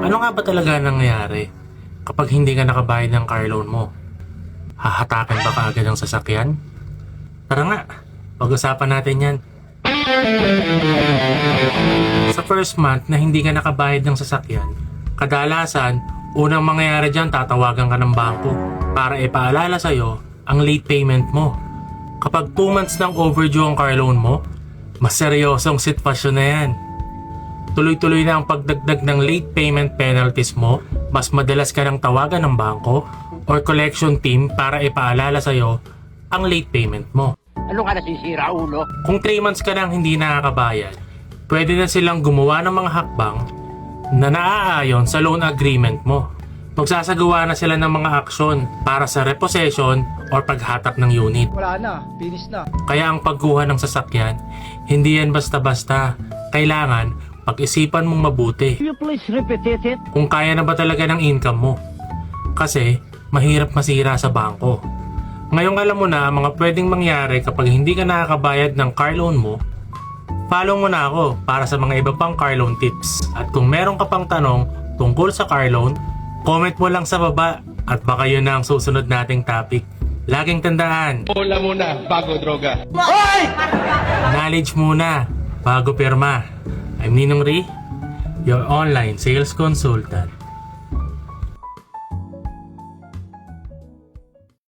Ano nga ba talaga nangyayari kapag hindi ka nakabayad ng car loan mo? Hahatakin ba kaagad ang sasakyan? Tara nga, pag-usapan natin yan. Sa first month na hindi ka nakabayad ng sasakyan, kadalasan, unang mangyayari dyan, tatawagan ka ng bangko para ipaalala sa'yo ang late payment mo. Kapag 2 months nang overdue ang car loan mo, mas seryosong sitwasyon na yan. Tuloy-tuloy na ang pagdagdag ng late payment penalties mo, mas madalas ka nang tawagan ng bangko or collection team para ipaalala sa'yo ang late payment mo. Ano ka nasisira, ulo? Kung 3 months ka nang hindi nakakabayad, pwede na silang gumawa ng mga hakbang na naaayon sa loan agreement mo. Magsasagawa na sila ng mga aksyon para sa repossession or paghatak ng unit. Wala na, finish na. Kaya ang pagkuha ng sasakyan, hindi yan basta-basta. Kailangan pag-isipan mong mabuti You please repeat it? kung kaya na ba talaga ng income mo. Kasi mahirap masira sa bangko. Ngayong alam mo na ang mga pwedeng mangyari kapag hindi ka nakakabayad ng car loan mo, follow mo na ako para sa mga iba pang car loan tips. At kung meron ka pang tanong tungkol sa car loan, comment mo lang sa baba at baka yun na ang susunod nating topic. Laging tandaan, Bola muna, bago droga. knowledge muna bago pirma. I'm Ninong Ri, your online sales consultant.